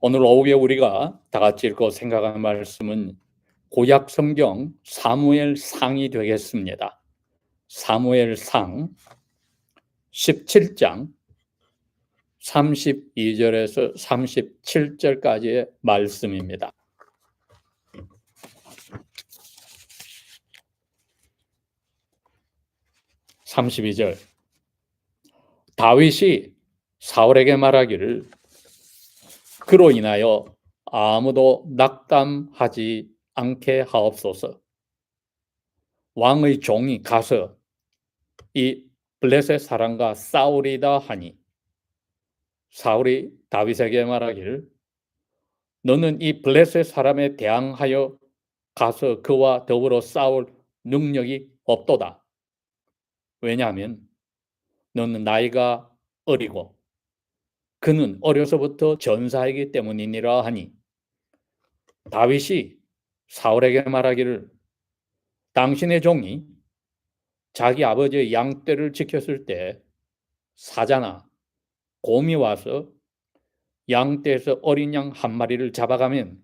오늘 오후에 우리가 다 같이 읽고 생각하는 말씀은 구약 성경 사무엘상이 되겠습니다. 사무엘상 17장 32절에서 37절까지의 말씀입니다. (32절) 다윗이 사울에게 말하기를 그로 인하여 아무도 낙담하지 않게 하옵소서. 왕의 종이 가서 이 블레셋 사람과 싸우리다 하니 사울이 다윗에게 말하기를 너는 이 블레셋 사람에 대항하여 가서 그와 더불어 싸울 능력이 없도다. 왜냐하면 너는 나이가 어리고 그는 어려서부터 전사이기 때문이니라 하니 다윗이 사울에게 말하기를 당신의 종이 자기 아버지의 양떼를 지켰을 때 사자나 곰이 와서 양떼에서 어린 양 한 마리를 잡아가면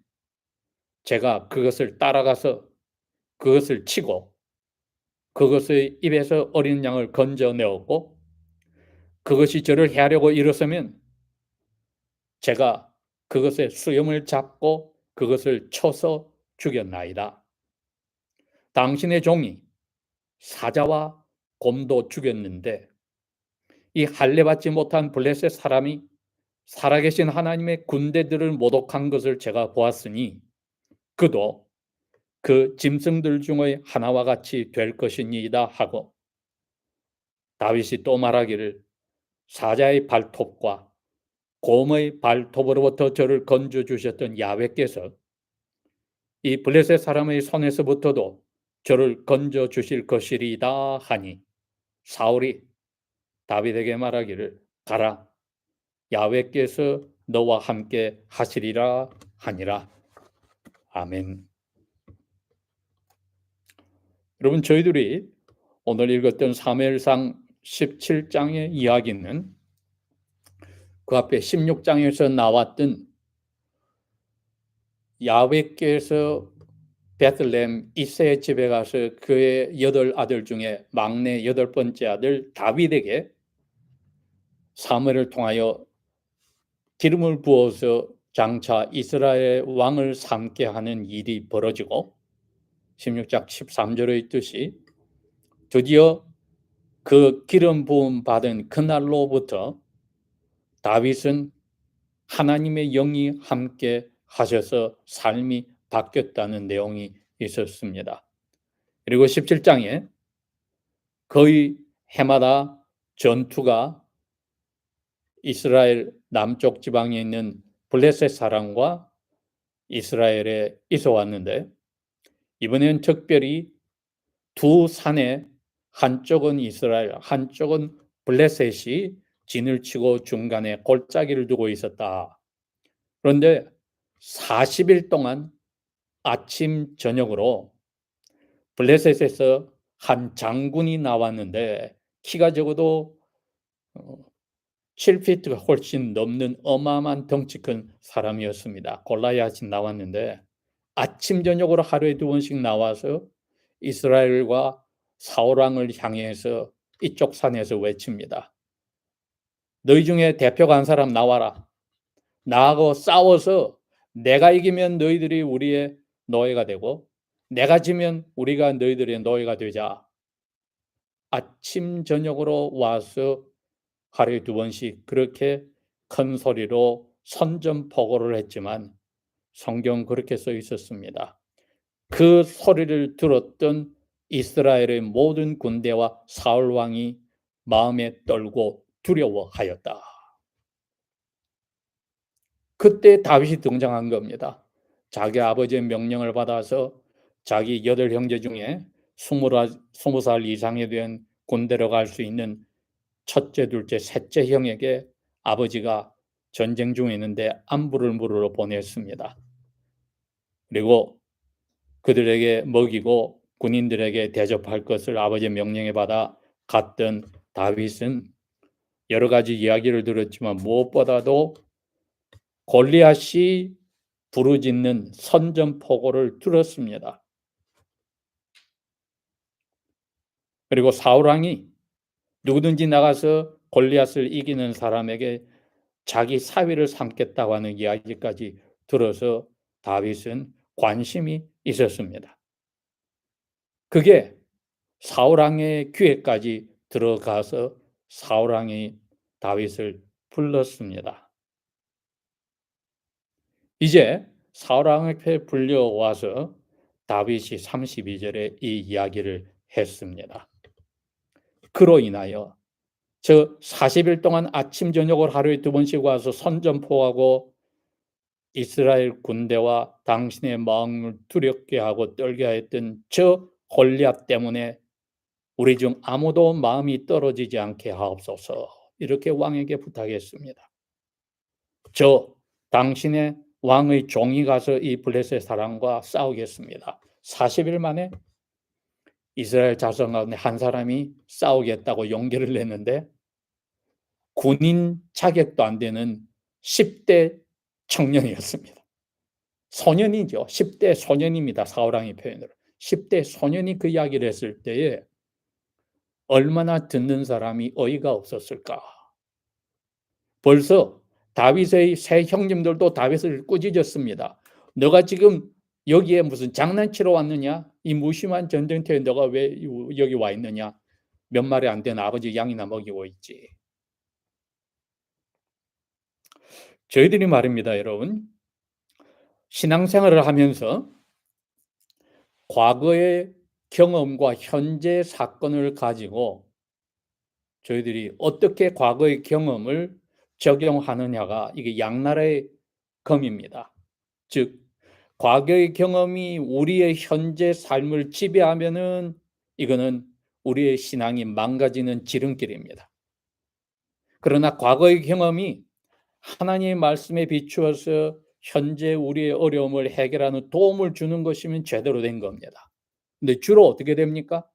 제가 그것을 따라가서 그것을 치고 그것의 입에서 어린 양을 건져내었고 그것이 저를 해하려고 일어서면 제가 그것의 수염을 잡고 그것을 쳐서 죽였나이다. 당신의 종이 사자와 곰도 죽였는데 이 할례받지 못한 블레셋 사람이 살아계신 하나님의 군대들을 모독한 것을 제가 보았으니 그도 그 짐승들 중의 하나와 같이 될 것이니이다 하고 다윗이 또 말하기를 사자의 발톱과 곰의 발톱으로부터 저를 건져주셨던 야훼께서 이 블레셋 사람의 손에서부터도 저를 건져주실 것이리이다 하니 사울이 다윗에게 말하기를 가라 야훼께서 너와 함께 하시리라 하니라. 아멘. 여러분, 저희들이 오늘 읽었던 사무엘상 17장의 이야기는 그 앞에 16장에서 나왔던 야훼께서 베들레헴 이새의 집에 가서 그의 8아들 중에 막내 8번째 아들 다윗에게 사무엘을 통하여 기름을 부어서 장차 이스라엘 왕을 삼게 하는 일이 벌어지고 16장 13절에 있듯이 드디어 그 기름 부음 받은 그날로부터 다윗은 하나님의 영이 함께 하셔서 삶이 바뀌었다는 내용이 있었습니다. 그리고 17장에 거의 해마다 전투가 이스라엘 남쪽 지방에 있는 블레셋 사람과 이스라엘에 있어 왔는데 이번엔 특별히 두 산에 한쪽은 이스라엘, 한쪽은 블레셋이 진을 치고 중간에 골짜기를 두고 있었다. 그런데 40일 동안 아침 저녁으로 블레셋에서 한 장군이 나왔는데 키가 적어도 7피트가 훨씬 넘는 어마어마한 덩치 큰 사람이었습니다. 골리앗이 나왔는데 아침 저녁으로 하루에 2번씩 나와서 이스라엘과 사울왕을 향해서 이쪽 산에서 외칩니다. 너희 중에 대표가 한 사람 나와라. 나하고 싸워서 내가 이기면 너희들이 우리의 노예가 되고 내가 지면 우리가 너희들의 노예가 되자. 아침 저녁으로 와서 하루에 2번씩 그렇게 큰 소리로 선전포고를 했지만 성경 그렇게 써 있었습니다. 그 소리를 들었던 이스라엘의 모든 군대와 사울 왕이 마음에 떨고 두려워하였다. 그때 다윗이 등장한 겁니다. 자기 아버지의 명령을 받아서 자기 8형제 중에 20살 이상이 된 군대로 갈 수 있는 첫째, 둘째, 셋째 형에게 아버지가 전쟁 중에 있는데 안부를 물으러 보냈습니다. 그리고 그들에게 먹이고 군인들에게 대접할 것을 아버지의 명령에 받아 갔던 다윗은 여러 가지 이야기를 들었지만 무엇보다도 골리앗이 부르짖는 선전포고를 들었습니다. 그리고 사울 왕이 누구든지 나가서 골리앗을 이기는 사람에게 자기 사위를 삼겠다고 하는 이야기까지 들어서 다윗은 관심이 있었습니다. 그게 사울 왕의 귀에까지 들어가서 사울 왕이 다윗을 불렀습니다. 이제 사울 왕에게 불려와서 다윗이 32절에 이 이야기를 했습니다. 그로 인하여 저 40일 동안 아침 저녁을 하루에 2번씩 와서 선전포하고 이스라엘 군대와 당신의 마음을 두렵게 하고 떨게 하였던 저 골리앗 때문에 우리 중 아무도 마음이 떨어지지 않게 하옵소서. 이렇게 왕에게 부탁했습니다. 저 당신의 왕의 종이 가서 이 블레셋 사람과 싸우겠습니다. 40일 만에 이스라엘 자손 가운데 한 사람이 싸우겠다고 용기를 냈는데 군인 자격도 안 되는 10대 청년이었습니다. 소년이죠. 10대 소년입니다. 사울왕의 표현으로. 10대 소년이 그 이야기를 했을 때에 얼마나 듣는 사람이 어이가 없었을까. 벌써 다윗의 세 형님들도 다윗을 꾸짖었습니다. 너가 지금 여기에 무슨 장난치러 왔느냐? 이 무심한 전쟁터에 너가 왜 여기 와 있느냐? 몇 마리 안 된 아버지 양이나 먹이고 있지. 저희들이 말입니다, 여러분. 신앙생활을 하면서 과거의 경험과 현재 사건을 가지고 저희들이 어떻게 과거의 경험을 적용하느냐가 이게 양날의 검입니다. 즉 과거의 경험이 우리의 현재 삶을 지배하면은 이거는 우리의 신앙이 망가지는 지름길입니다. 그러나 과거의 경험이 하나님의 말씀에 비추어서 현재 우리의 어려움을 해결하는 도움을 주는 것이면 제대로 된 겁니다. 근데 주로 어떻게 됩니까?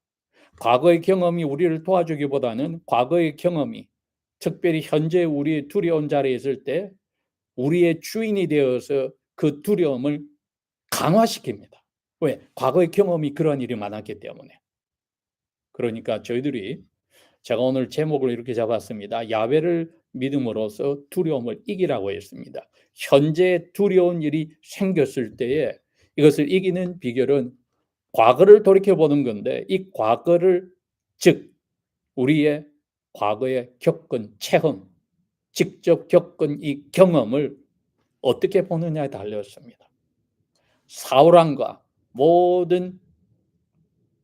과거의 경험이 우리를 도와주기보다는 과거의 경험이 특별히 현재 우리의 두려운 자리에 있을 때 우리의 주인이 되어서 그 두려움을 강화시킵니다. 왜? 과거의 경험이 그런 일이 많았기 때문에. 그러니까 저희들이 제가 오늘 제목을 이렇게 잡았습니다. 야훼를 믿음으로써 두려움을 이기라고 했습니다. 현재 두려운 일이 생겼을 때에 이것을 이기는 비결은 과거를 돌이켜보는 건데 이 과거를 즉 우리의 과거에 겪은 체험, 직접 겪은 이 경험을 어떻게 보느냐에 달렸습니다. 사울왕과 모든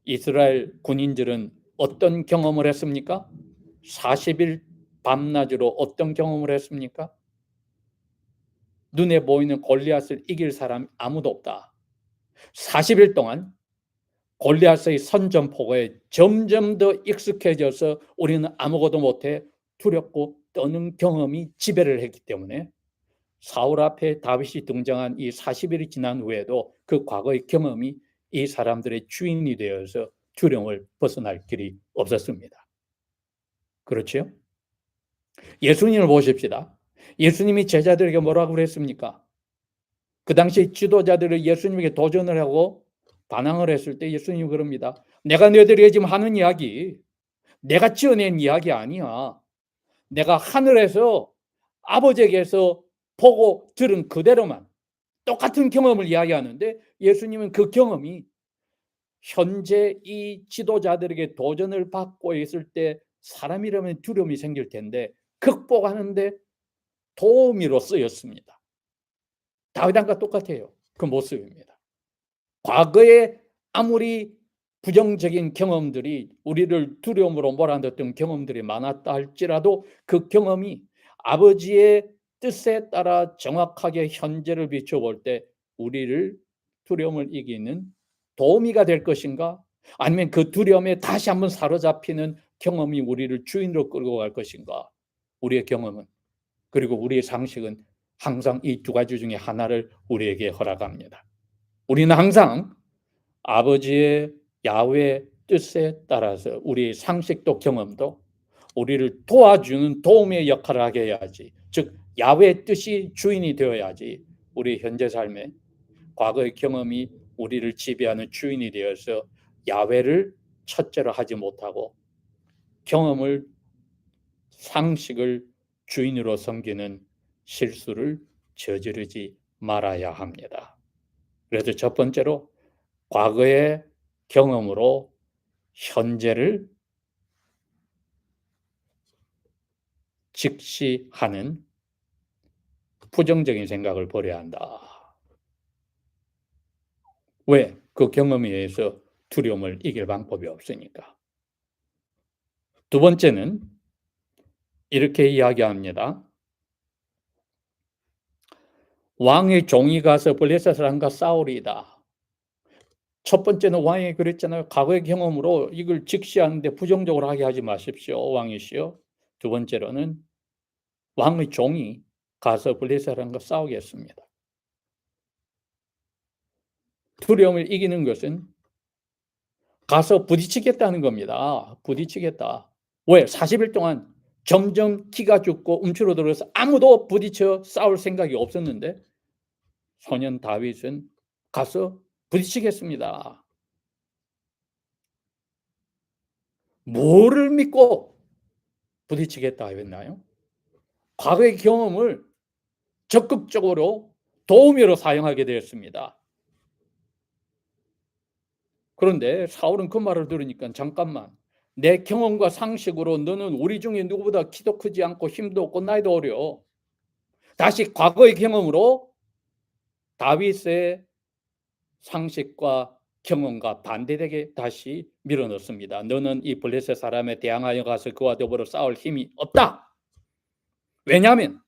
이스라엘 군인들은 어떤 경험을 했습니까? 40일 밤낮으로 어떤 경험을 했습니까? 눈에 보이는 골리앗을 이길 사람이 아무도 없다. 40일 동안 골리앗의 선전포고에 점점 더 익숙해져서 우리는 아무것도 못해 두렵고 떠는 경험이 지배를 했기 때문에 사울 앞에 다윗이 등장한 이 40일이 지난 후에도 그 과거의 경험이 이 사람들의 주인이 되어서 두려움을 벗어날 길이 없었습니다. 그렇죠? 예수님을 보십시다. 예수님이 제자들에게 뭐라고 그랬습니까? 그 당시 지도자들을 예수님에게 도전을 하고 반항을 했을 때 예수님이 그럽니다. 내가 너희들에게 지금 하는 이야기 내가 지어낸 이야기 아니야. 내가 하늘에서 아버지에게서 보고 들은 그대로만 똑같은 경험을 이야기하는데 예수님은 그 경험이 현재 이 지도자들에게 도전을 받고 있을 때 사람이라면 두려움이 생길 텐데 극복하는데 도우미로 쓰였습니다. 다윗왕과 똑같아요. 그 모습입니다. 과거에 아무리 부정적인 경험들이 우리를 두려움으로 몰아넣었던 경험들이 많았다 할지라도 그 경험이 아버지의 뜻에 따라 정확하게 현재를 비춰볼 때 우리를 두려움을 이기는 도우미가 될 것인가? 아니면 그 두려움에 다시 한번 사로잡히는 경험이 우리를 주인으로 끌고 갈 것인가? 우리의 경험은 그리고 우리의 상식은 항상 이 두 가지 중에 하나를 우리에게 허락합니다. 우리는 항상 아버지의 야훼 뜻에 따라서 우리의 상식도 경험도 우리를 도와주는 도움의 역할을 하게 해야지. 즉 야훼의 뜻이 주인이 되어야지 우리 현재 삶에 과거의 경험이 우리를 지배하는 주인이 되어서 야훼를 첫째로 하지 못하고 경험을, 상식을 주인으로 섬기는 실수를 저지르지 말아야 합니다. 그래서 첫 번째로 과거의 경험으로 현재를 직시하는 부정적인 생각을 버려야 한다. 왜? 그 경험에 의해서 두려움을 이길 방법이 없으니까. 두 번째는 이렇게 이야기합니다. 왕의 종이 가서 블레셋 사람과 싸우리이다. 첫 번째는 왕이 그랬잖아요. 과거의 경험으로 이걸 직시하는데 부정적으로 하게 하지 마십시오, 왕이시여. 두 번째로는 왕의 종이 가서 블레셋 사람과 싸우겠습니다. 두려움을 이기는 것은 가서 부딪히겠다는 겁니다. 부딪히겠다. 왜? 40일 동안 점점 기가 죽고 움츠러들어서 아무도 부딪혀 싸울 생각이 없었는데 소년 다윗은 가서 부딪히겠습니다. 뭐를 믿고 부딪히겠다 했나요? 과거의 경험을 적극적으로 도우미로 사용하게 되었습니다. 그런데 사울은 그 말을 들으니까 잠깐만, 내 경험과 상식으로 너는 우리 중에 누구보다 키도 크지 않고 힘도 없고 나이도 어려. 다시 과거의 경험으로 다윗의 상식과 경험과 반대되게 다시 밀어넣습니다. 너는 이 블레셋 사람에 대항하여 가서 그와 더불어 싸울 힘이 없다. 왜냐하면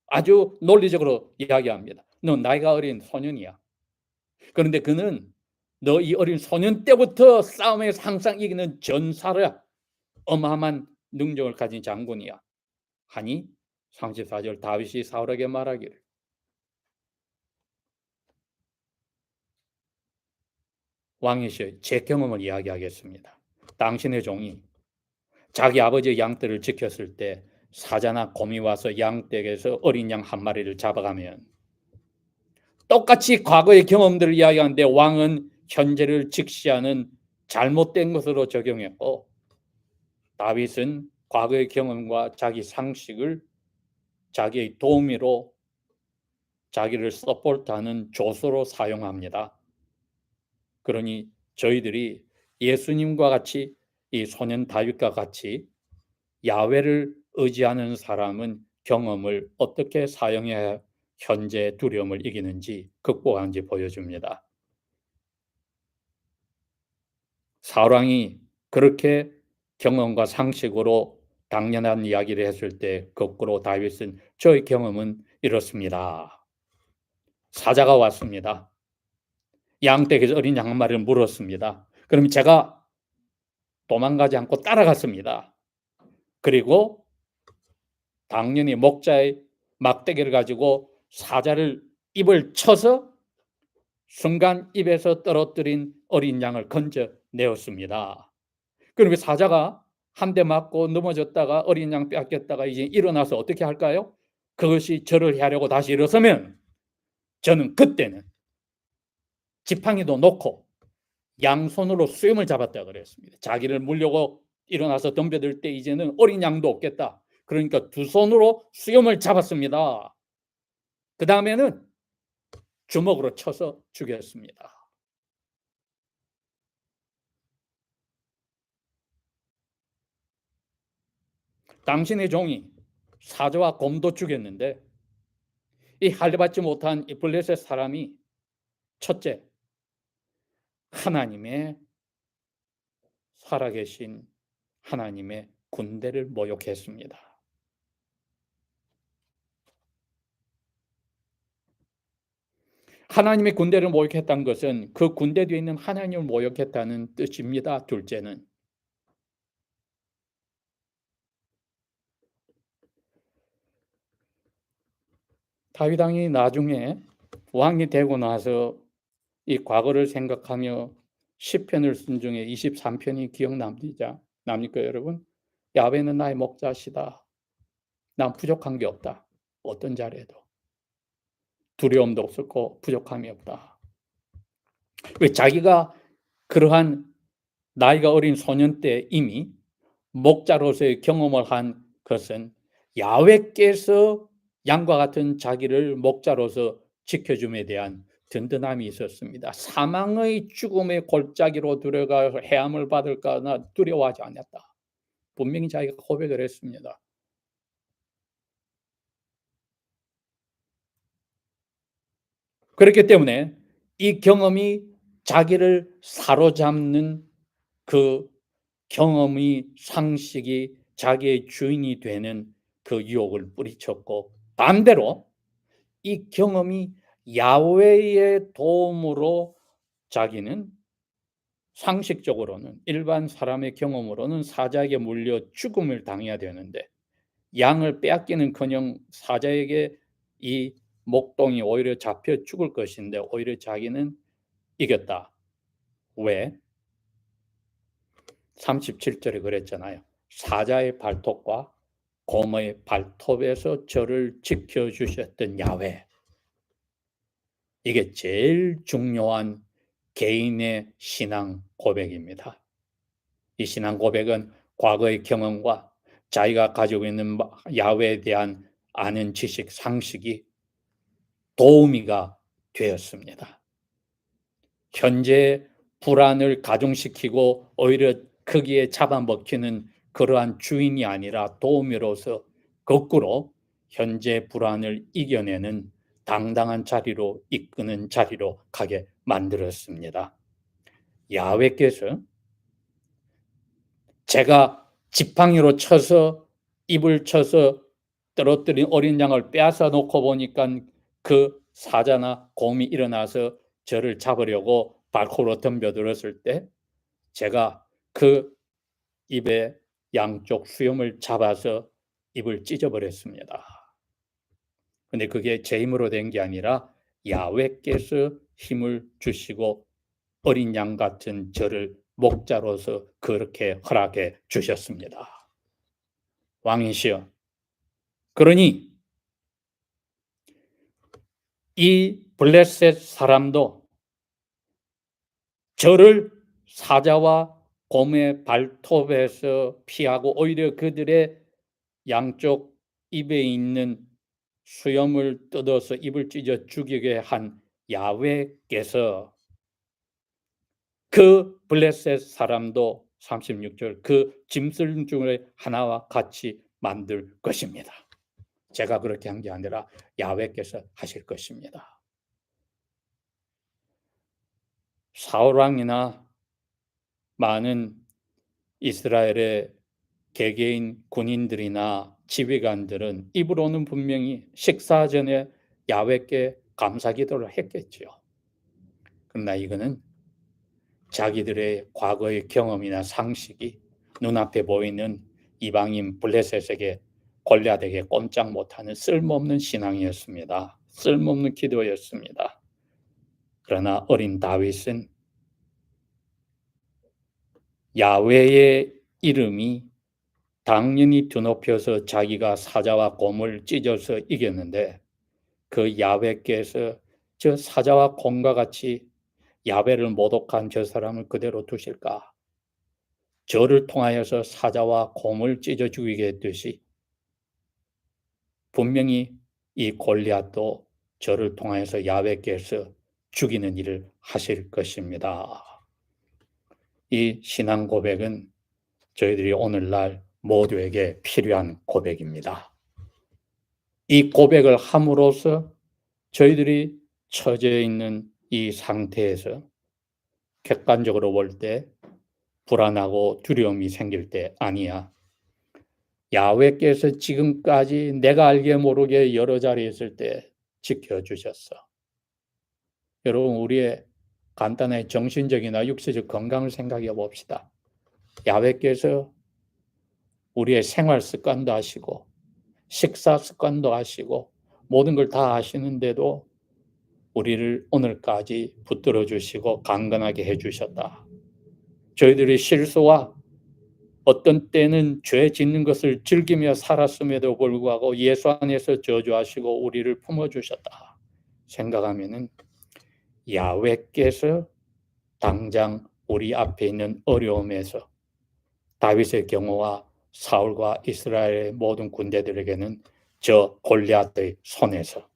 아주 논리적으로 이야기합니다. 넌 나이가 어린 소년이야. 그런데 그는 너 이 어린 소년 때부터 싸움에서 항상 이기는 전사라. 어마어마한 능력을 가진 장군이야. 하니 34절 다윗이 사울에게 말하기를 왕이시여, 제 경험을 이야기하겠습니다. 당신의 종이 자기 아버지의 양떼를 지켰을 때 사자나 곰이 와서 양떼에서 어린 양 한 마리를 잡아가면 똑같이 과거의 경험들을 이야기하는데 왕은 현재를 직시하는 잘못된 것으로 적용했고 다윗은 과거의 경험과 자기 상식을 자기의 도우미로 자기를 서포트하는 조수로 사용합니다. 그러니 저희들이 예수님과 같이 이 소년 다윗과 같이 야훼를 의지하는 사람은 경험을 어떻게 사용해야 현재 두려움을 이기는지 극복하는지 보여줍니다. 사울 왕이 그렇게 경험과 상식으로 당연한 이야기를 했을 때 거꾸로 다윗은 저의 경험은 이렇습니다. 사자가 왔습니다. 양떼에서 어린 양 한 마리를 물었습니다. 그러면 제가 도망가지 않고 따라갔습니다. 그리고 당연히 목자의 막대기를 가지고 사자를 입을 쳐서 순간 입에서 떨어뜨린 어린 양을 건져내었습니다. 그러면 사자가 한 대 맞고 넘어졌다가 어린 양 뺏겼다가 이제 일어나서 어떻게 할까요? 그것이 저를 하려고 다시 일어서면 저는 그때는 지팡이도 놓고 양손으로 수염을 잡았다 그랬습니다. 자기를 물려고 일어나서 덤벼들 때 이제는 어린 양도 없겠다. 그러니까 두 손으로 수염을 잡았습니다. 그 다음에는 주먹으로 쳐서 죽였습니다. 당신의 종이 사자와 곰도 죽였는데 이 할례받지 못한 이 블레셋 사람이 첫째, 하나님의 살아계신 하나님의 군대를 모욕했습니다. 하나님의 군대를 모욕했다는 것은 그 군대 뒤에 있는 하나님을 모욕했다는 뜻입니다. 둘째는 다윗 왕이 나중에 왕이 되고 나서 이 과거를 생각하며 시편을 쓴 중에 23편이 기억납니까 여러분? 야훼는 나의 목자시다. 난 부족한 게 없다. 어떤 자리에도 두려움도 없었고 부족함이 없다. 왜? 자기가 그러한 나이가 어린 소년 때 이미 목자로서의 경험을 한 것은 야훼께서 양과 같은 자기를 목자로서 지켜줌에 대한 든든함이 있었습니다. 사망의 죽음의 골짜기로 들어가서 해함을 받을까 나 두려워하지 않았다. 분명히 자기가 고백을 했습니다. 그렇기 때문에 이 경험이 자기를 사로잡는 그 경험이 상식이 자기의 주인이 되는 그 유혹을 뿌리쳤고, 반대로 이 경험이 야훼의 도움으로 자기는 상식적으로는 일반 사람의 경험으로는 사자에게 물려 죽음을 당해야 되는데 양을 빼앗기는커녕 사자에게 이 목동이 오히려 잡혀 죽을 것인데 오히려 자기는 이겼다. 왜? 37절에 그랬잖아요. 사자의 발톱과 곰의 발톱에서 저를 지켜주셨던 야훼. 이게 제일 중요한 개인의 신앙 고백입니다. 이 신앙 고백은 과거의 경험과 자기가 가지고 있는 야훼에 대한 아는 지식, 상식이 도우미가 되었습니다. 현재 불안을 가중시키고 오히려 거기에 잡아먹히는 그러한 주인이 아니라 도우미로서 거꾸로 현재 불안을 이겨내는 당당한 자리로 이끄는 자리로 가게 만들었습니다. 야훼께서 제가 지팡이로 쳐서 입을 쳐서 떨어뜨린 어린 양을 빼앗아 놓고 보니까 그 사자나 곰이 일어나서 저를 잡으려고 발코로 덤벼들었을 때 제가 그 입에 양쪽 수염을 잡아서 입을 찢어버렸습니다. 근데 그게 제 힘으로 된 게 아니라 야훼께서 힘을 주시고 어린 양 같은 저를 목자로서 그렇게 허락해 주셨습니다. 왕이시여, 그러니 이 블레셋 사람도 저를 사자와 곰의 발톱에서 피하고 오히려 그들의 양쪽 입에 있는 수염을 뜯어서 입을 찢어 죽이게 한 야훼께서 그 블레셋 사람도 36절 그 짐승 중에 하나와 같이 만들 것입니다. 제가 그렇게 한 게 아니라 야훼께서 하실 것입니다. 사울왕이나 많은 이스라엘의 개개인 군인들이나 지휘관들은 입으로는 분명히 식사 전에 야훼께 감사기도를 했겠지요. 그러나 이거는 자기들의 과거의 경험이나 상식이 눈앞에 보이는 이방인 블레셋에게 골리앗에게 꼼짝 못하는 쓸모없는 신앙이었습니다. 쓸모없는 기도였습니다. 그러나 어린 다윗은 야훼의 이름이 당연히 드높여서 자기가 사자와 곰을 찢어서 이겼는데 그 야훼께서 저 사자와 곰과 같이 야훼를 모독한 저 사람을 그대로 두실까? 저를 통하여서 사자와 곰을 찢어 죽이게 했듯이 분명히 이 골리앗도 저를 통하여서 야훼께서 죽이는 일을 하실 것입니다. 이 신앙 고백은 저희들이 오늘날 모두에게 필요한 고백입니다. 이 고백을 함으로써 저희들이 처져 있는 이 상태에서 객관적으로 볼 때 불안하고 두려움이 생길 때 아니야. 야훼께서 지금까지 내가 알게 모르게 여러 자리에 있을 때 지켜주셨어. 여러분, 우리의 간단한 정신적이나 육체적 건강을 생각해 봅시다. 야훼께서 우리의 생활 습관도 아시고 식사 습관도 아시고 모든 걸 다 아시는데도 우리를 오늘까지 붙들어 주시고 강건하게 해 주셨다. 저희들의 실수와 어떤 때는 죄 짓는 것을 즐기며 살았음에도 불구하고 예수 안에서 저주하시고 우리를 품어주셨다 생각하면은 야훼께서 당장 우리 앞에 있는 어려움에서 다윗의 경우와 사울과 이스라엘의 모든 군대들에게는 저 골리앗의 손에서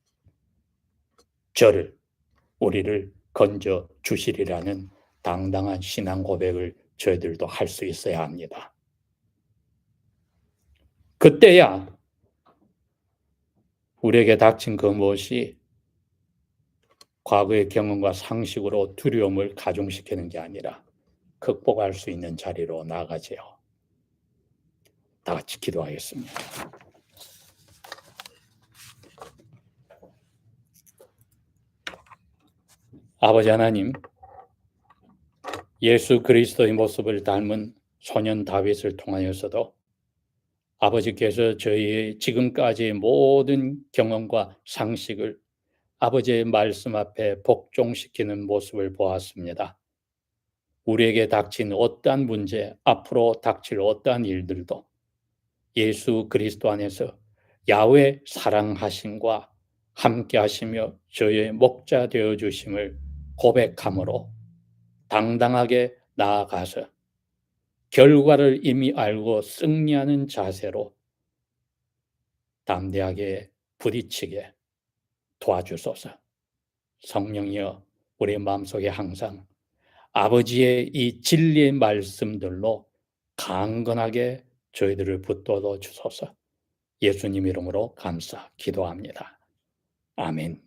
우리를 건져 주시리라는 당당한 신앙 고백을 저희들도 할 수 있어야 합니다. 그때야 우리에게 닥친 그 무엇이 과거의 경험과 상식으로 두려움을 가중시키는 게 아니라 극복할 수 있는 자리로 나아가지요. 다 같이 기도하겠습니다. 아버지 하나님, 예수 그리스도의 모습을 닮은 소년 다윗을 통하여서도 아버지께서 저희의 지금까지의 모든 경험과 상식을 아버지의 말씀 앞에 복종시키는 모습을 보았습니다. 우리에게 닥친 어떠한 문제, 앞으로 닥칠 어떠한 일들도 예수 그리스도 안에서 야훼 사랑하심과 함께 하시며 저희의 목자 되어 주심을 고백함으로 당당하게 나아가서 결과를 이미 알고 승리하는 자세로 담대하게 부딪히게 도와주소서. 성령이여 우리 마음속에 항상 아버지의 이 진리의 말씀들로 강건하게 저희들을 붙들어 주소서. 예수님 이름으로 감사 기도합니다. 아멘.